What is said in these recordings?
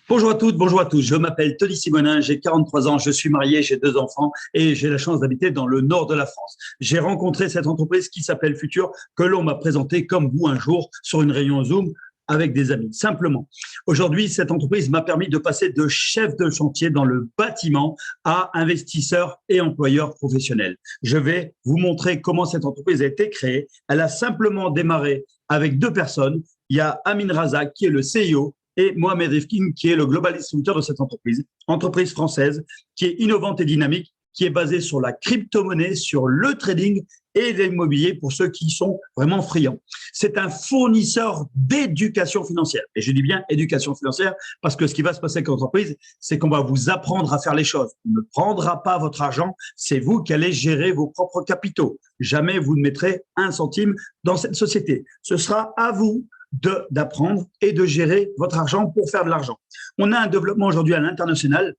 Bonjour à toutes, bonjour à tous. Je m'appelle Tony Simonin, j'ai 43 ans, je suis marié, j'ai 2 enfants et j'ai la chance d'habiter dans le nord de la France. J'ai rencontré cette entreprise qui s'appelle Futur, que l'on m'a présentée comme vous un jour sur une réunion Zoom avec des amis, simplement. Aujourd'hui, cette entreprise m'a permis de passer de chef de chantier dans le bâtiment à investisseur et employeur professionnel. Je vais vous montrer comment cette entreprise a été créée. Elle a simplement démarré avec 2 personnes. Il y a Amin Razak qui est le CEO et Mohamed Rifkin, qui est le global distributeur de cette entreprise française, qui est innovante et dynamique, qui est basée sur la crypto-monnaie, sur le trading et l'immobilier pour ceux qui sont vraiment friands. C'est un fournisseur d'éducation financière. Et je dis bien éducation financière parce que ce qui va se passer avec l'entreprise, c'est qu'on va vous apprendre à faire les choses. On ne prendra pas votre argent, c'est vous qui allez gérer vos propres capitaux. Jamais vous ne mettrez un centime dans cette société. Ce sera à vous d'apprendre et de gérer votre argent pour faire de l'argent. On a un développement aujourd'hui à l'international,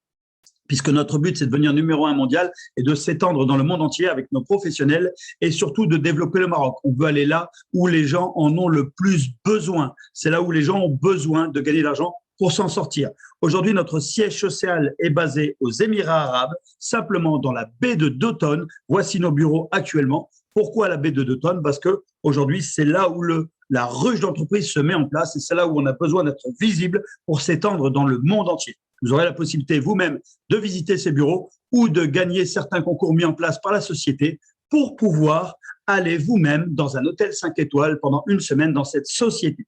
puisque notre but, c'est de devenir numéro 1 mondial et de s'étendre dans le monde entier avec nos professionnels et surtout de développer le Maroc. On veut aller là où les gens en ont le plus besoin. C'est là où les gens ont besoin de gagner de l'argent pour s'en sortir. Aujourd'hui, notre siège social est basé aux Émirats arabes, simplement dans la baie de Doton. Voici nos bureaux actuellement. Pourquoi la baie de Doton? Parce qu'aujourd'hui, c'est là où la ruche d'entreprise se met en place et c'est là où on a besoin d'être visible pour s'étendre dans le monde entier. Vous aurez la possibilité vous-même de visiter ces bureaux ou de gagner certains concours mis en place par la société pour pouvoir aller vous-même dans un hôtel 5 étoiles pendant une semaine dans cette société.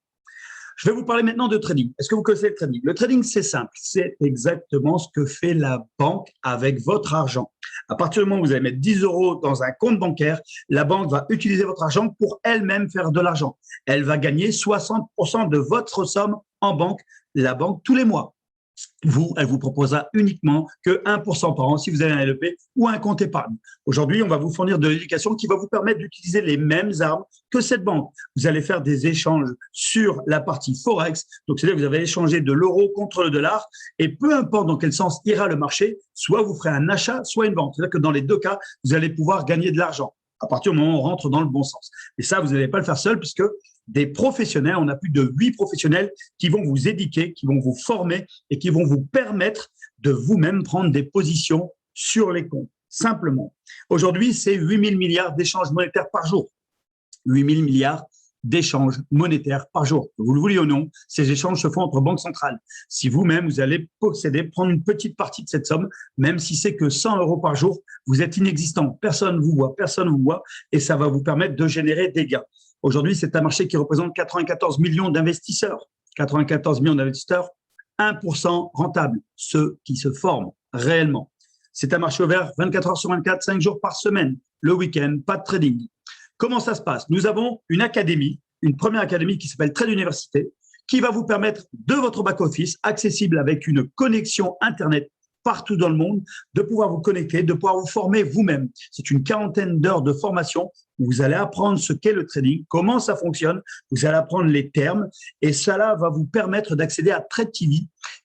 Je vais vous parler maintenant de trading. Est-ce que vous connaissez le trading? Le trading, c'est simple. C'est exactement ce que fait la banque avec votre argent. À partir du moment où vous allez mettre 10 euros dans un compte bancaire, la banque va utiliser votre argent pour elle-même faire de l'argent. Elle va gagner 60% de votre somme en banque, la banque, tous les mois. Elle vous proposera uniquement que 1% par an si vous avez un LEP ou un compte épargne. Aujourd'hui, on va vous fournir de l'éducation qui va vous permettre d'utiliser les mêmes armes que cette banque. Vous allez faire des échanges sur la partie Forex. Donc, c'est-à-dire que vous allez échanger de l'euro contre le dollar et peu importe dans quel sens ira le marché, soit vous ferez un achat, soit une vente. C'est-à-dire que dans les deux cas, vous allez pouvoir gagner de l'argent à partir du moment où on rentre dans le bon sens. Et ça, vous n'allez pas le faire seul puisque des professionnels, on a plus de 8 professionnels qui vont vous éduquer, qui vont vous former et qui vont vous permettre de vous-même prendre des positions sur les comptes, simplement. Aujourd'hui, c'est 8 000 milliards d'échanges monétaires par jour. 8 000 milliards d'échanges monétaires par jour. Que vous le vouliez ou non, ces échanges se font entre banques centrales. Si vous-même, vous allez prendre une petite partie de cette somme, même si c'est que 100 euros par jour, vous êtes inexistant. Personne ne vous voit et ça va vous permettre de générer des gains. Aujourd'hui, c'est un marché qui représente 94 millions d'investisseurs. 94 millions d'investisseurs, 1% rentable, ceux qui se forment réellement. C'est un marché ouvert 24 heures sur 24, 5 jours par semaine, le week-end, pas de trading. Comment ça se passe? Nous avons une académie, une première académie qui s'appelle Trade Université, qui va vous permettre de votre back-office, accessible avec une connexion Internet partout dans le monde, de pouvoir vous connecter, de pouvoir vous former vous-même. C'est une quarantaine d'heures de formation où vous allez apprendre ce qu'est le trading, comment ça fonctionne, vous allez apprendre les termes et cela va vous permettre d'accéder à Trade TV,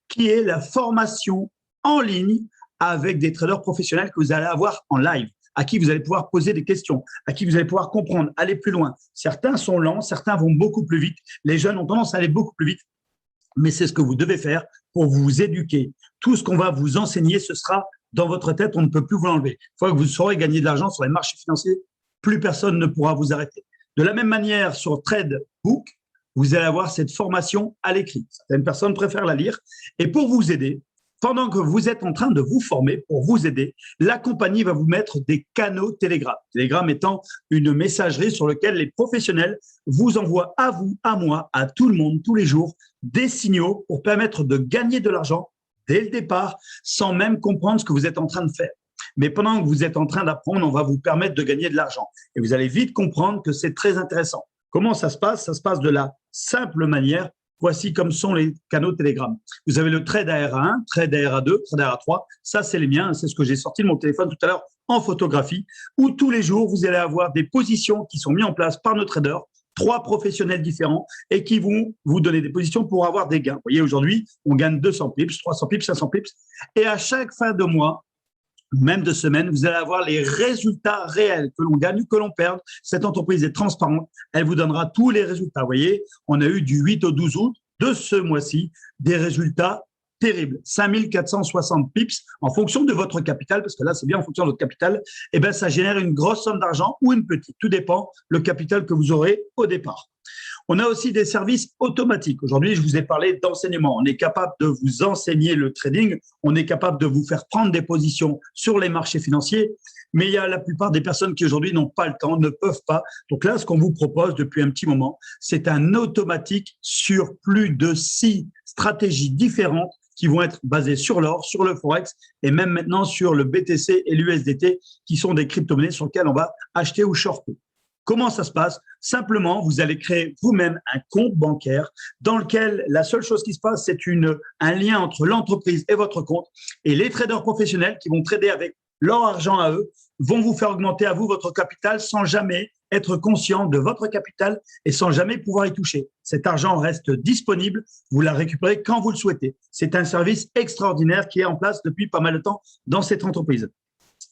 qui est la formation en ligne avec des traders professionnels que vous allez avoir en live, à qui vous allez pouvoir poser des questions, à qui vous allez pouvoir comprendre, aller plus loin. Certains sont lents, certains vont beaucoup plus vite. Les jeunes ont tendance à aller beaucoup plus vite, mais c'est ce que vous devez faire pour vous éduquer. Tout ce qu'on va vous enseigner, ce sera dans votre tête, on ne peut plus vous l'enlever. Une fois que vous saurez gagner de l'argent sur les marchés financiers, plus personne ne pourra vous arrêter. De la même manière, sur TradeBook, vous allez avoir cette formation à l'écrit. Certaines personnes préfèrent la lire. Et pour vous aider, pendant que vous êtes en train de vous former, pour vous aider, la compagnie va vous mettre des canaux Telegram. Telegram étant une messagerie sur laquelle les professionnels vous envoient à vous, à moi, à tout le monde, tous les jours, des signaux pour permettre de gagner de l'argent dès le départ, sans même comprendre ce que vous êtes en train de faire. Mais pendant que vous êtes en train d'apprendre, on va vous permettre de gagner de l'argent. Et vous allez vite comprendre que c'est très intéressant. Comment ça se passe? Ça se passe de la simple manière. Voici comme sont les canaux Telegram. Vous avez le trade ARA1, trade ARA2, trade ARA3. Ça, c'est les miens. C'est ce que j'ai sorti de mon téléphone tout à l'heure en photographie, où tous les jours, vous allez avoir des positions qui sont mises en place par nos traders, 3 professionnels différents et qui vont vous donner des positions pour avoir des gains. Vous voyez, aujourd'hui, on gagne 200 pips, 300 pips, 500 pips. Et à chaque fin de mois, même de semaine, vous allez avoir les résultats réels, que l'on gagne ou que l'on perde. Cette entreprise est transparente, elle vous donnera tous les résultats. Vous voyez, on a eu du 8 au 12 août de ce mois-ci des résultats terrible. 5460 pips en fonction de votre capital, parce que là, c'est bien en fonction de votre capital, et ben, ça génère une grosse somme d'argent ou une petite. Tout dépend le capital que vous aurez au départ. On a aussi des services automatiques. Aujourd'hui, je vous ai parlé d'enseignement. On est capable de vous enseigner le trading. On est capable de vous faire prendre des positions sur les marchés financiers. Mais il y a la plupart des personnes qui aujourd'hui n'ont pas le temps, ne peuvent pas. Donc là, ce qu'on vous propose depuis un petit moment, c'est un automatique sur plus de 6 stratégies différentes qui vont être basées sur l'or, sur le Forex et même maintenant sur le BTC et l'USDT qui sont des crypto-monnaies sur lesquelles on va acheter ou shorter. Comment ça se passe? Simplement, vous allez créer vous-même un compte bancaire dans lequel la seule chose qui se passe, c'est un lien entre l'entreprise et votre compte. Et les traders professionnels qui vont trader avec leur argent à eux vont vous faire augmenter à vous votre capital sans jamais être conscient de votre capital et sans jamais pouvoir y toucher. Cet argent reste disponible, vous la récupérez quand vous le souhaitez. C'est un service extraordinaire qui est en place depuis pas mal de temps dans cette entreprise.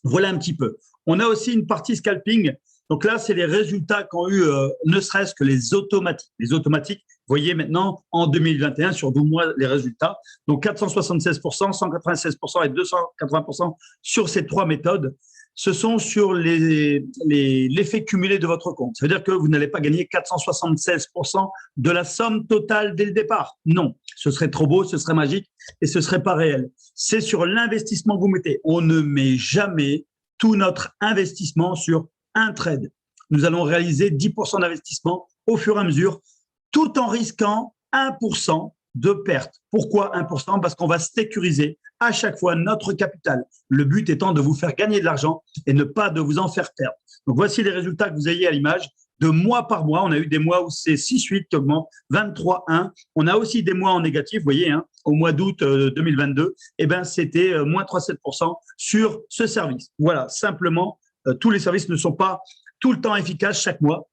Voilà un petit peu. On a aussi une partie scalping. Donc là, c'est les résultats qu'ont eu ne serait-ce que les automatiques. Les automatiques, vous voyez maintenant en 2021 sur 12 mois les résultats. Donc 476%, 196% et 280% sur ces 3 méthodes. Ce sont sur l'effet cumulé de votre compte. Ça veut dire que vous n'allez pas gagner 476% de la somme totale dès le départ. Non, ce serait trop beau, ce serait magique et ce serait pas réel. C'est sur l'investissement que vous mettez. On ne met jamais tout notre investissement sur un trade. Nous allons réaliser 10% d'investissement au fur et à mesure, tout en risquant 1% de perte. Pourquoi 1%? Parce qu'on va sécuriser à chaque fois notre capital. Le but étant de vous faire gagner de l'argent et ne pas de vous en faire perdre. Donc, voici les résultats que vous ayez à l'image. De mois par mois, on a eu des mois où c'est 6,8 qui augmente, 23,1. On a aussi des mois en négatif, vous voyez, hein, au mois d'août 2022, eh ben, c'était moins 3,7% sur ce service. Voilà, simplement, tous les services ne sont pas tout le temps efficaces chaque mois,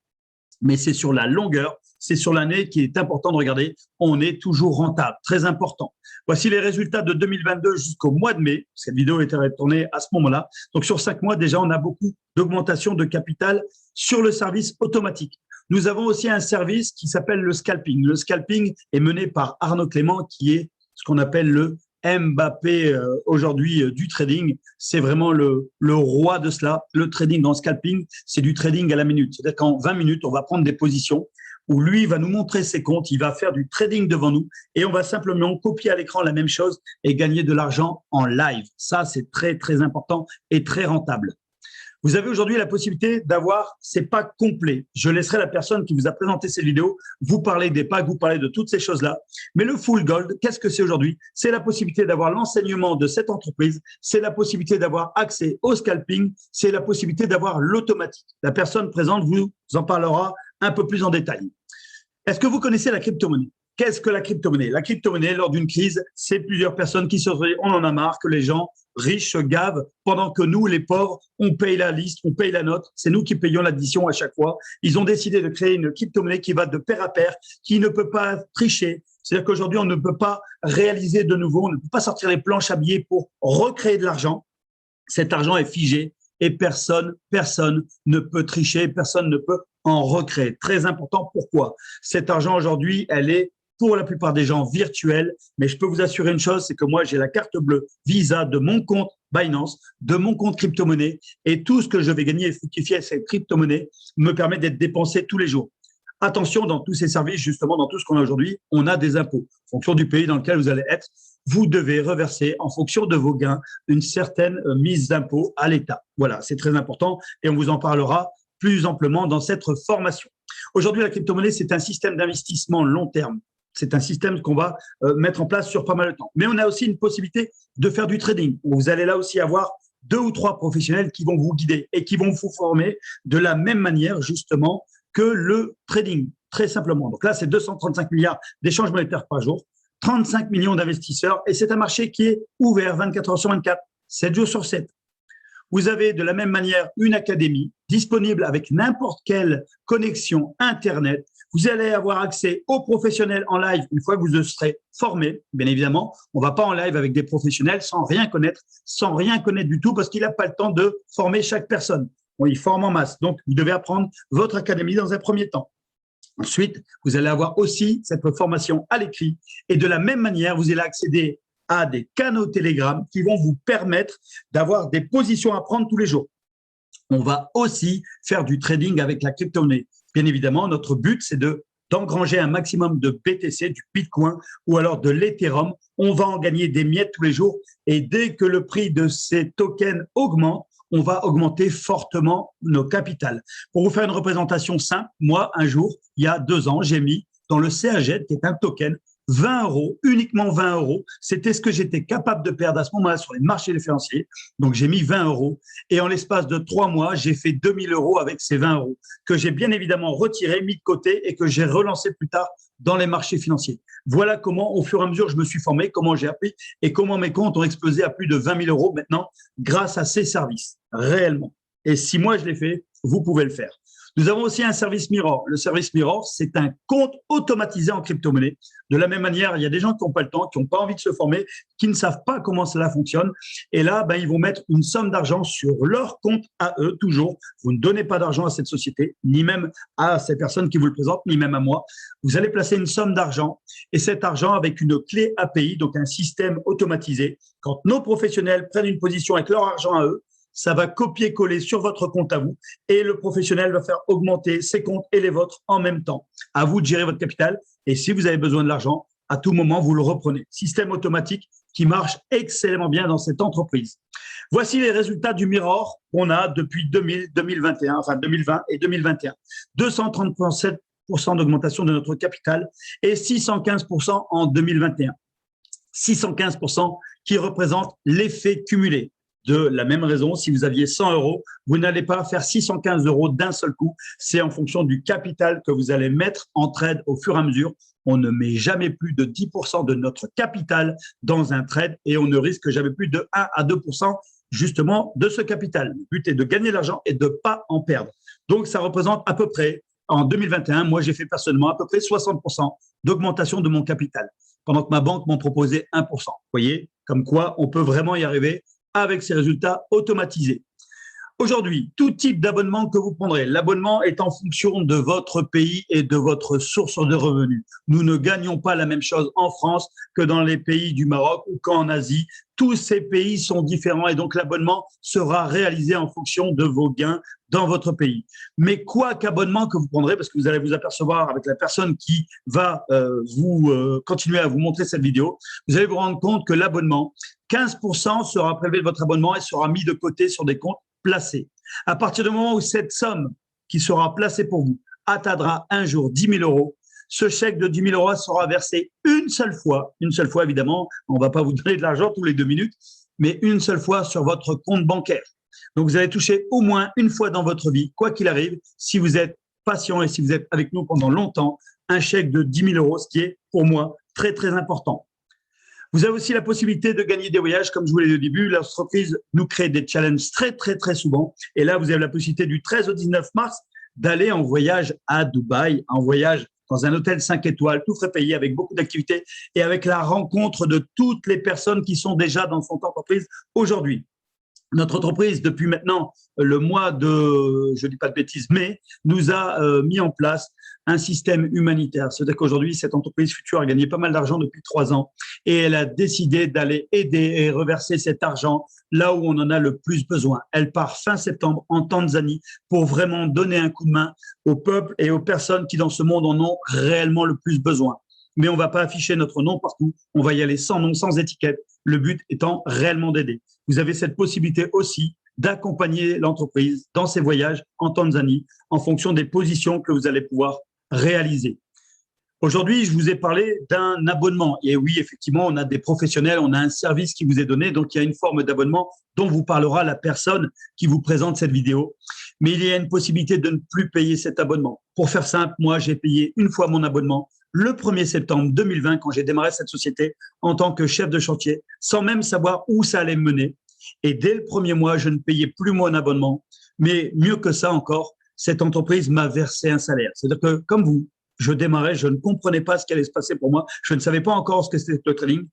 mais c'est sur la longueur, c'est sur l'année qui est important de regarder. On est toujours rentable, très important. Voici les résultats de 2022 jusqu'au mois de mai. Cette vidéo a été tournée à ce moment-là. Donc, sur 5 mois, déjà, on a beaucoup d'augmentation de capital sur le service automatique. Nous avons aussi un service qui s'appelle le scalping. Le scalping est mené par Arnaud Clément, qui est ce qu'on appelle le Mbappé aujourd'hui du trading. C'est vraiment le roi de cela. Le trading en scalping, c'est du trading à la minute. C'est-à-dire qu'en 20 minutes, on va prendre des positions où lui va nous montrer ses comptes, il va faire du trading devant nous et on va simplement copier à l'écran la même chose et gagner de l'argent en live. Ça, c'est très, très important et très rentable. Vous avez aujourd'hui la possibilité d'avoir ces packs complets. Je laisserai la personne qui vous a présenté cette vidéo vous parler des packs, vous parler de toutes ces choses-là. Mais le full gold, qu'est-ce que c'est aujourd'hui? C'est la possibilité d'avoir l'enseignement de cette entreprise, c'est la possibilité d'avoir accès au scalping, c'est la possibilité d'avoir l'automatique. La personne présente vous en parlera un peu plus en détail. Est-ce que vous connaissez la crypto-monnaie? Qu'est-ce que la crypto-monnaie? La crypto-monnaie, lors d'une crise, c'est plusieurs personnes qui se disent on en a marre que les gens riches se gavent pendant que nous, les pauvres, on paye la liste, on paye la note. C'est nous qui payons l'addition à chaque fois. Ils ont décidé de créer une crypto-monnaie qui va de pair à pair, qui ne peut pas tricher. C'est-à-dire qu'aujourd'hui, on ne peut pas réaliser de nouveau, on ne peut pas sortir les planches à billets pour recréer de l'argent. Cet argent est figé et personne ne peut tricher, personne ne peut en recréer. Très important. Pourquoi? Cet argent aujourd'hui, elle est pour la plupart des gens virtuelle, mais je peux vous assurer une chose, c'est que moi, j'ai la carte bleue Visa de mon compte Binance, de mon compte crypto-monnaie, et tout ce que je vais gagner et fructifier à cette crypto-monnaie me permet d'être dépensé tous les jours. Attention, dans tous ces services, justement, dans tout ce qu'on a aujourd'hui, on a des impôts. En fonction du pays dans lequel vous allez être, vous devez reverser, en fonction de vos gains, une certaine mise d'impôt à l'État. Voilà, c'est très important et on vous en parlera plus amplement dans cette formation. Aujourd'hui, la crypto-monnaie, c'est un système d'investissement long terme. C'est un système qu'on va mettre en place sur pas mal de temps. Mais on a aussi une possibilité de faire du trading. Vous allez là aussi avoir 2 ou 3 professionnels qui vont vous guider et qui vont vous former de la même manière, justement, que le trading, très simplement. Donc là, c'est 235 milliards d'échanges monétaires par jour, 35 millions d'investisseurs et c'est un marché qui est ouvert 24 heures sur 24, 7 jours sur 7. Vous avez de la même manière une académie disponible avec n'importe quelle connexion Internet. Vous allez avoir accès aux professionnels en live une fois que vous serez formé. Bien évidemment, on ne va pas en live avec des professionnels sans rien connaître du tout parce qu'il n'a pas le temps de former chaque personne. Bon, il forme en masse. Donc, vous devez apprendre votre académie dans un premier temps. Ensuite, vous allez avoir aussi cette formation à l'écrit et de la même manière, vous allez accéder à des canaux Telegram qui vont vous permettre d'avoir des positions à prendre tous les jours. On va aussi faire du trading avec la crypto-monnaie. Bien évidemment, notre but, c'est d'engranger un maximum de BTC, du Bitcoin ou alors de l'Ethereum. On va en gagner des miettes tous les jours et dès que le prix de ces tokens augmente, on va augmenter fortement nos capitales. Pour vous faire une représentation simple, moi, un jour, il y a 2 ans, j'ai mis dans le CAZ, qui est un token, 20 euros, uniquement 20 euros. C'était ce que j'étais capable de perdre à ce moment-là sur les marchés financiers. Donc, j'ai mis 20 euros. Et en l'espace de 3 mois, j'ai fait 2000 euros avec ces 20 euros que j'ai bien évidemment retiré, mis de côté et que j'ai relancé plus tard dans les marchés financiers. Voilà comment, au fur et à mesure, je me suis formé, comment j'ai appris et comment mes comptes ont explosé à plus de 20 000 euros maintenant grâce à ces services, réellement. Et si moi je l'ai fait, vous pouvez le faire. Nous avons aussi un service Mirror. Le service Mirror, c'est un compte automatisé en crypto-monnaie. De la même manière, il y a des gens qui n'ont pas le temps, qui n'ont pas envie de se former, qui ne savent pas comment cela fonctionne. Et là, ils vont mettre une somme d'argent sur leur compte à eux, toujours. Vous ne donnez pas d'argent à cette société, ni même à ces personnes qui vous le présentent, ni même à moi. Vous allez placer une somme d'argent et cet argent avec une clé API, donc un système automatisé. Quand nos professionnels prennent une position avec leur argent à eux, ça va copier-coller sur votre compte à vous et le professionnel va faire augmenter ses comptes et les vôtres en même temps. À vous de gérer votre capital et si vous avez besoin de l'argent, à tout moment, vous le reprenez. Système automatique qui marche excellemment bien dans cette entreprise. Voici les résultats du Mirror qu'on a depuis 2021, enfin 2020 et 2021. 237% d'augmentation de notre capital et 615% en 2021. 615% qui représente l'effet cumulé. De la même raison, si vous aviez 100 euros, vous n'allez pas faire 615 euros d'un seul coup. C'est en fonction du capital que vous allez mettre en trade au fur et à mesure. On ne met jamais plus de 10% de notre capital dans un trade et on ne risque jamais plus de 1 à 2% justement de ce capital. Le but est de gagner de l'argent et de ne pas en perdre. Donc, ça représente à peu près, en 2021, moi, j'ai fait personnellement à peu près 60% d'augmentation de mon capital, pendant que ma banque m'en proposait 1%. Vous voyez, comme quoi on peut vraiment y arriver avec ces résultats automatisés. Aujourd'hui, tout type d'abonnement que vous prendrez, l'abonnement est en fonction de votre pays et de votre source de revenus. Nous ne gagnons pas la même chose en France que dans les pays du Maroc ou qu'en Asie. Tous ces pays sont différents et donc l'abonnement sera réalisé en fonction de vos gains dans votre pays. Mais quoi qu'abonnement que vous prendrez, parce que vous allez vous apercevoir avec la personne qui va continuer à vous montrer cette vidéo, vous allez vous rendre compte que l'abonnement, 15% sera prélevé de votre abonnement et sera mis de côté sur des comptes placés. À partir du moment où cette somme qui sera placée pour vous atteindra un jour 10 000 euros, ce chèque de 10 000 euros sera versé une seule fois évidemment, on ne va pas vous donner de l'argent tous les 2 minutes, mais une seule fois sur votre compte bancaire. Donc vous allez toucher au moins une fois dans votre vie, quoi qu'il arrive, si vous êtes patient et si vous êtes avec nous pendant longtemps, un chèque de 10 000 euros, ce qui est pour moi très très important. Vous avez aussi la possibilité de gagner des voyages, comme je vous l'ai dit au début. L'entreprise nous crée des challenges très, très, très souvent. Et là, vous avez la possibilité du 13 au 19 mars d'aller en voyage à Dubaï, en voyage dans un hôtel 5 étoiles, tout frais payé, avec beaucoup d'activités et avec la rencontre de toutes les personnes qui sont déjà dans son entreprise aujourd'hui. Notre entreprise, depuis maintenant le mois de, je ne dis pas de bêtises, mai, nous a mis en place un système humanitaire. C'est-à-dire qu'aujourd'hui, cette entreprise Futur a gagné pas mal d'argent depuis 3 ans et elle a décidé d'aller aider et reverser cet argent là où on en a le plus besoin. Elle part fin septembre en Tanzanie pour vraiment donner un coup de main au peuple et aux personnes qui dans ce monde en ont réellement le plus besoin. Mais on ne va pas afficher notre nom partout, on va y aller sans nom, sans étiquette, le but étant réellement d'aider. Vous avez cette possibilité aussi d'accompagner l'entreprise dans ses voyages en Tanzanie en fonction des positions que vous allez pouvoir réaliser. Aujourd'hui, je vous ai parlé d'un abonnement. Et oui, effectivement, on a des professionnels, on a un service qui vous est donné. Donc, il y a une forme d'abonnement dont vous parlera la personne qui vous présente cette vidéo. Mais il y a une possibilité de ne plus payer cet abonnement. Pour faire simple, moi, j'ai payé une fois mon abonnement le 1er septembre 2020 quand j'ai démarré cette société en tant que chef de chantier, sans même savoir où ça allait me mener. Et dès le premier mois, je ne payais plus mon abonnement. Mais mieux que ça encore, cette entreprise m'a versé un salaire. C'est-à-dire que, comme vous, je démarrais, je ne comprenais pas ce qui allait se passer pour moi. Je ne savais pas encore ce que c'était le trading.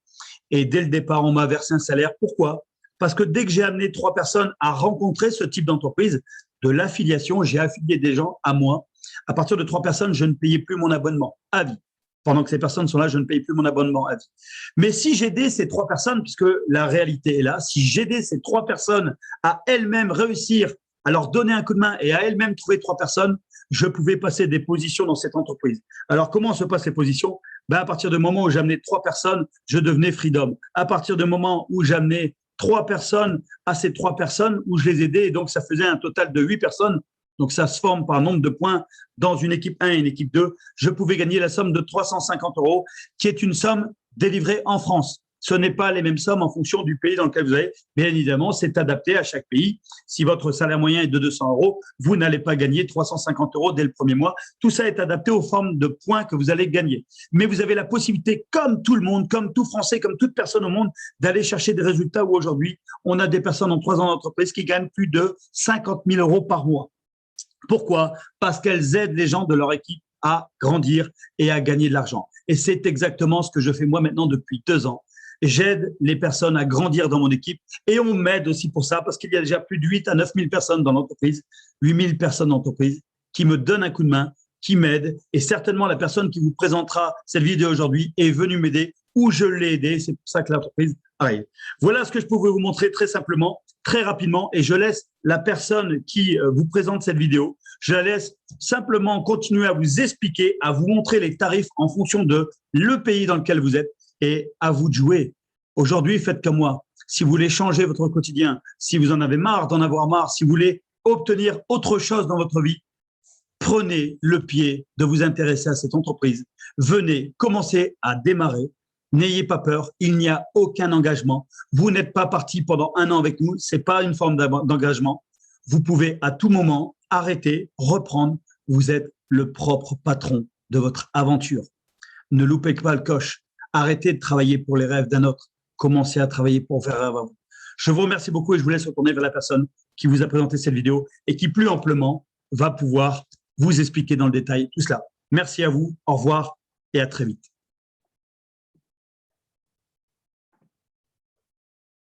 Et dès le départ, on m'a versé un salaire. Pourquoi? Parce que dès que j'ai amené 3 personnes à rencontrer ce type d'entreprise, de l'affiliation, j'ai affilié des gens à moi. À partir de 3 personnes, je ne payais plus mon abonnement à vie. pendant que ces personnes sont là, je ne paye plus mon abonnement à vie. Mais si j'aidais ces 3 personnes, puisque la réalité est là, si j'aidais ces 3 personnes à elles-mêmes réussir, à leur donner un coup de main et à elles-mêmes trouver 3 personnes, je pouvais passer des positions dans cette entreprise. Alors, comment se passent les positions? À partir du moment où j'amenais 3 personnes, je devenais freedom. À partir du moment où j'amenais 3 personnes à ces 3 personnes, où je les aidais, et donc ça faisait un total de 8 personnes, donc ça se forme par nombre de points dans une équipe 1 et une équipe 2, je pouvais gagner la somme de 350 €, qui est une somme délivrée en France. Ce n'est pas les mêmes sommes en fonction du pays dans lequel vous allez. Bien évidemment, c'est adapté à chaque pays. Si votre salaire moyen est de 200 €, vous n'allez pas gagner 350 € dès le premier mois. Tout ça est adapté aux formes de points que vous allez gagner. Mais vous avez la possibilité, comme tout le monde, comme tout Français, comme toute personne au monde, d'aller chercher des résultats où aujourd'hui, on a des personnes en 3 ans d'entreprise qui gagnent plus de 50 000 € par mois. Pourquoi? Parce qu'elles aident les gens de leur équipe à grandir et à gagner de l'argent. Et c'est exactement ce que je fais moi maintenant depuis 2 ans. J'aide les personnes à grandir dans mon équipe et on m'aide aussi pour ça parce qu'il y a déjà plus de 8 à 9 000 personnes dans l'entreprise, 8 000 personnes dans l'entreprise qui me donnent un coup de main, qui m'aident. Et certainement, la personne qui vous présentera cette vidéo aujourd'hui est venue m'aider ou je l'ai aidé. C'est pour ça que l'entreprise arrive. Voilà ce que je pouvais vous montrer très simplement, très rapidement. Et je laisse la personne qui vous présente cette vidéo, je la laisse simplement continuer à vous expliquer, à vous montrer les tarifs en fonction de le pays dans lequel vous êtes et à vous de jouer. Aujourd'hui, faites comme moi. Si vous voulez changer votre quotidien, si vous en avez marre d'en avoir marre, si vous voulez obtenir autre chose dans votre vie, prenez le pied de vous intéresser à cette entreprise. Venez, commencez à démarrer. N'ayez pas peur, il n'y a aucun engagement. Vous n'êtes pas parti pendant 1 an avec nous, ce n'est pas une forme d'engagement. Vous pouvez à tout moment arrêter, reprendre. Vous êtes le propre patron de votre aventure. Ne loupez pas le coche. Arrêtez de travailler pour les rêves d'un autre. Commencez à travailler pour faire rêve à vous. Je vous remercie beaucoup et je vous laisse retourner vers la personne qui vous a présenté cette vidéo et qui plus amplement va pouvoir vous expliquer dans le détail tout cela. Merci à vous, au revoir et à très vite.